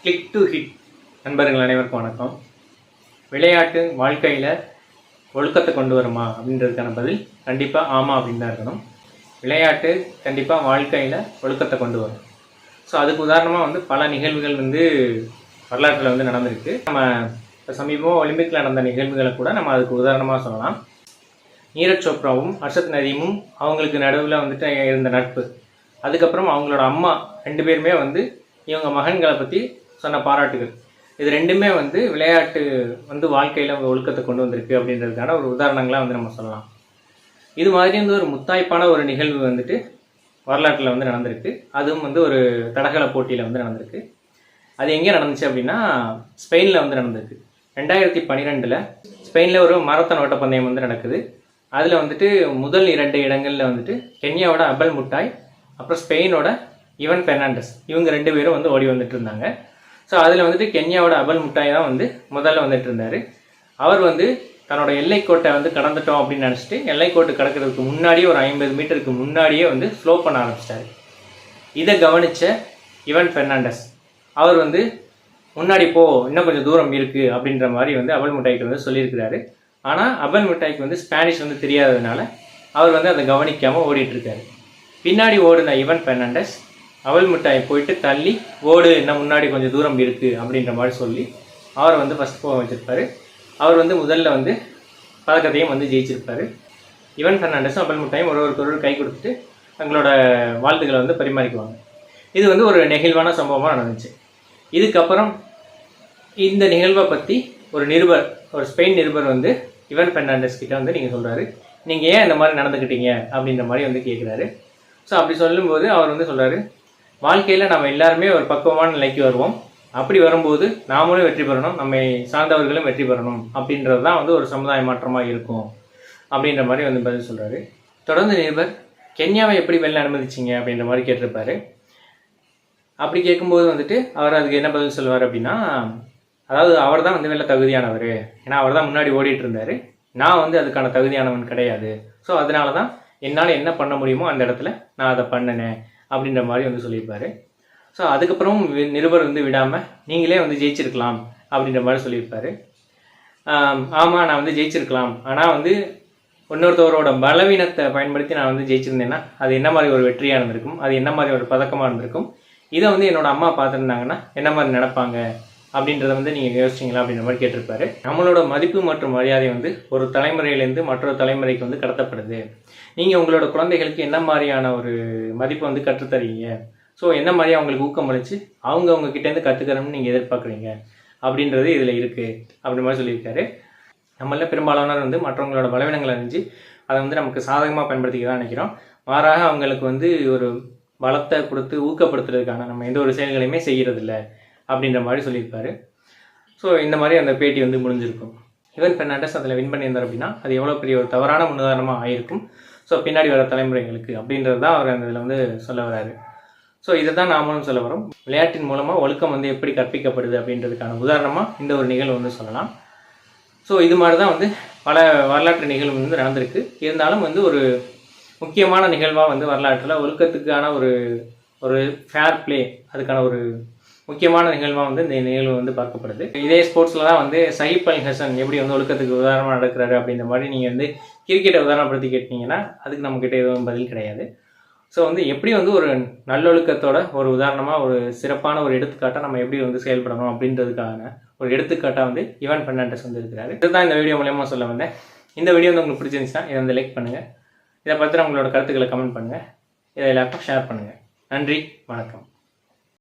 Click to hit நண்பர்கள் அனைவருக்கும் வணக்கம். விளையாட்டு வாழ்க்கையில் ஒழுக்கத்தை கொண்டு வருமா அப்படின்றதுக்கான பதில் கண்டிப்பாக ஆமாம் அப்படின்னு தான் இருக்கணும். விளையாட்டு கண்டிப்பாக வாழ்க்கையில் ஒழுக்கத்தை கொண்டு வரும். ஸோ அதுக்கு உதாரணமாக பல நிகழ்வுகள் வரலாற்றில் நடந்திருக்கு. நம்ம இப்போ சமீபமாக ஒலிம்பிக்கில் நடந்த நிகழ்வுகளை கூட நம்ம அதுக்கு உதாரணமாக சொல்லலாம். நீரஜ் சோப்ராவும் ஹர்ஷத் நதீமும் அவங்களுக்கு நடுவில் இருந்த நட்பு, அதுக்கப்புறம் அவங்களோட அம்மா ரெண்டு பேருமே இவங்க மகன்களை பற்றி சொன்ன பாராட்டுகள், இது ரெண்டுமே விளையாட்டு வாழ்க்கையில் ஒழுக்கத்தை கொண்டு வந்திருக்கு அப்படின்றதுக்கான ஒரு உதாரணங்களாக நம்ம சொல்லலாம். இது மாதிரி ஒரு முத்தாய்ப்பான ஒரு நிகழ்வு வரலாற்றில் நடந்திருக்கு. அதுவும் ஒரு தடகள போட்டியில் நடந்திருக்கு. அது எங்கே நடந்துச்சு அப்படின்னா ஸ்பெயினில் நடந்திருக்கு. 2012 ஸ்பெயினில் ஒரு மாரத்தான் ஓட்டப்பந்தயம் நடக்குது. அதில் முதல் 2 இடங்களில் கென்யாவோட அபல் முட்டாய், அப்புறம் ஸ்பெயினோட ஈவன் பெர்னாண்டஸ், இவங்க 2 பேரும் ஓடி இருந்தாங்க. ஸோ அதில் கென்யாவோட அபல் முட்டாய் தான் முதல்ல இருந்தார். அவர் தன்னோட எல்லைக்கோட்டை கடந்துட்டோம் அப்படின்னு நினச்சிட்டு எல்லைக்கோட்டு கடக்கிறதுக்கு முன்னாடியே ஒரு 50 மீட்டருக்கு முன்னாடியே ஸ்லோ பண்ண ஆரம்பிச்சிட்டாரு. இதை கவனித்த ஈவன் பெர்னாண்டஸ் அவர் முன்னாடி போ, இன்னும் கொஞ்சம் தூரம் இருக்குது அப்படின்ற மாதிரி அபல் முட்டாய்க்கு சொல்லியிருக்கிறாரு. ஆனால் அபல் முட்டாய்க்கு ஸ்பானிஷ் தெரியாததுனால அவர் அதை கவனிக்காமல் ஓடிட்டுருக்காரு. பின்னாடி ஓடுன ஈவன் பெர்னாண்டஸ் அவல் முட்டாயை போயிட்டு தள்ளி ஓடு, இன்னும் முன்னாடி கொஞ்சம் தூரம் இருக்குது அப்படின்ற மாதிரி சொல்லி அவர் ஃபஸ்ட் போக வச்சுருப்பார். அவர் முதல்ல பதக்கத்தையும் ஜெயிச்சிருப்பார். ஈவன் பெர்னாண்டஸும் அபல் முட்டாயும் ஒருவருக்கொருவர் கை கொடுத்துட்டு தங்களோட வாழ்த்துக்களை பரிமாறிக்குவாங்க. இது ஒரு நெகிழ்வான சம்பவமாக நடந்துச்சு. இதுக்கப்புறம் இந்த நிகழ்வை பற்றி ஒரு நிருபர், ஒரு ஸ்பெயின் நிருபர் ஈவன் பெர்னாண்டஸ் கிட்ட நீங்கள் சொல்கிறாரு, நீங்கள் ஏன் இந்த மாதிரி நடந்துக்கிட்டீங்க அப்படின்ற மாதிரி கேட்குறாரு. ஸோ அப்படி சொல்லும்போது அவர் சொல்கிறாரு, வாழ்க்கையில் நம்ம எல்லாருமே ஒரு பக்குவமான நிலைக்கு வருவோம். அப்படி வரும்போது நாமளும் வெற்றி பெறணும், நம்மை சார்ந்தவர்களும் வெற்றி பெறணும் அப்படின்றது தான் ஒரு சமுதாய மாற்றமாக இருக்கும் அப்படின்ற மாதிரி பதில் சொல்கிறாரு. தொடர்ந்து நிருபர், கென்யாவை எப்படி வெளில அனுமதிச்சிங்க அப்படின்ற மாதிரி கேட்டிருப்பாரு. அப்படி கேட்கும்போது அவர் அதுக்கு என்ன பதில் சொல்லுவார் அப்படின்னா, அதாவது அவர் தான் வெளில தகுதியானவர், ஏன்னா அவர் தான் முன்னாடி ஓடிட்டு இருந்தார், நான் அதுக்கான தகுதியானவன் கிடையாது. ஸோ அதனால தான் என்னால் என்ன பண்ண முடியுமோ அந்த இடத்துல நான் அதை பண்ணினேன் அப்படின்ற மாதிரி சொல்லியிருப்பார். ஸோ அதுக்கப்புறம் நிருபர் விடாமல் நீங்களே ஜெயிச்சிருக்கலாம் அப்படின்ற மாதிரி சொல்லியிருப்பார். ஆமாம், நான் ஜெயிச்சிருக்கலாம், ஆனால் இன்னொருத்தவரோட பலவீனத்தை பயன்படுத்தி நான் ஜெயிச்சிருந்தேன்னா அது என்ன மாதிரி ஒரு வெற்றியாக இருந்திருக்கும், அது என்ன மாதிரி ஒரு பதக்கமாக இருந்திருக்கும், இதை என்னோட அம்மா பார்த்துருந்தாங்கன்னா என்ன மாதிரி நடப்பாங்க அப்படின்றத நீங்கள் யோசிச்சிங்களா அப்படின்ற மாதிரி கேட்டிருப்பாரு. நம்மளோட மதிப்பு மற்றும் மரியாதை ஒரு தலைமுறையிலேருந்து மற்றொரு தலைமுறைக்கு கடத்தப்படுது. நீங்கள் உங்களோட குழந்தைகளுக்கு என்ன மாதிரியான ஒரு மதிப்பை கற்றுத்தரீங்க, ஸோ என்ன மாதிரி அவங்களுக்கு ஊக்கமளித்து அவங்க கிட்டேருந்து கற்றுக்கிறோம்னு நீங்கள் எதிர்பார்க்குறீங்க அப்படின்றது இதில் இருக்குது அப்படின்ற மாதிரி சொல்லியிருக்காரு. நம்மள பெரும்பாலானவர் மற்றவங்களோட பலவீனங்களை அறிஞ்சு அதை நமக்கு சாதகமாக பயன்படுத்திக்க தான் நினைக்கிறோம். மாறாக அவங்களுக்கு ஒரு பலத்தை கொடுத்து ஊக்கப்படுத்துறதுக்கான நம்ம எந்த ஒரு செயல்களையுமே செய்கிறதில்ல அப்படின்ற மாதிரி சொல்லியிருப்பாரு. ஸோ இந்த மாதிரி அந்த பேட்டி முடிஞ்சிருக்கும். ஈவன் பெர்னாண்டஸ் அதில் வின் பண்ணியிருந்தார் அப்படின்னா அது எவ்வளோ பெரிய ஒரு தவறான முன்னுதாரணமாக ஆகிருக்கும். ஸோ பின்னாடி வர தலைமுறைகளுக்கு அப்படின்றது தான் அவர் அந்த இதில் சொல்ல வராரு. ஸோ இதை தான் நாமளும் சொல்ல வரோம். விளையாட்டின் மூலமாக ஒழுக்கம் எப்படி கற்பிக்கப்படுது அப்படின்றதுக்கான உதாரணமாக இந்த ஒரு நிகழ்வு சொல்லலாம். ஸோ இது மாதிரி தான் பல வரலாற்று நிகழ்வு நடந்திருக்கு. இருந்தாலும் ஒரு முக்கியமான நிகழ்வாக வரலாற்றில் ஒழுக்கத்துக்கான ஒரு ஃபேர் பிளே, அதுக்கான ஒரு முக்கியமான நிகழ்வாக இந்த நிகழ்வு பார்க்கப்படுது. இதே ஸ்போர்ட்ஸில் தான் சஹிப் அல் ஹசன் எப்படி ஒழுக்கத்துக்கு உதாரணமாக நடக்கிறாரு அப்படின்ற மாதிரி நீங்கள் கிரிக்கெட்டை உதாரணப்படுத்தி கேட்டீங்கன்னா அதுக்கு நம்மக்கிட்ட எதுவும் பதில் கிடையாது. ஸோ எப்படி ஒரு நல்லொழுக்கத்தோட ஒரு உதாரணமாக ஒரு சிறப்பான ஒரு எடுத்துக்காட்டாக நம்ம எப்படி செயல்படணும் அப்படின்றதுக்கான ஒரு எடுத்துக்காட்டாக ஈவன் பெர்னாண்டஸ் இருக்கிறாரு. இதுதான் இந்த வீடியோ மூலமாக சொல்ல வந்தேன். இந்த வீடியோ உங்களுக்கு பிடிச்சிருந்துச்சுன்னா இதை லைக் பண்ணுங்கள். இதை பற்றி உங்களோட கருத்துக்களை கமெண்ட் பண்ணுங்கள். இதை எல்லாருக்கும் ஷேர் பண்ணுங்கள். நன்றி, வணக்கம்.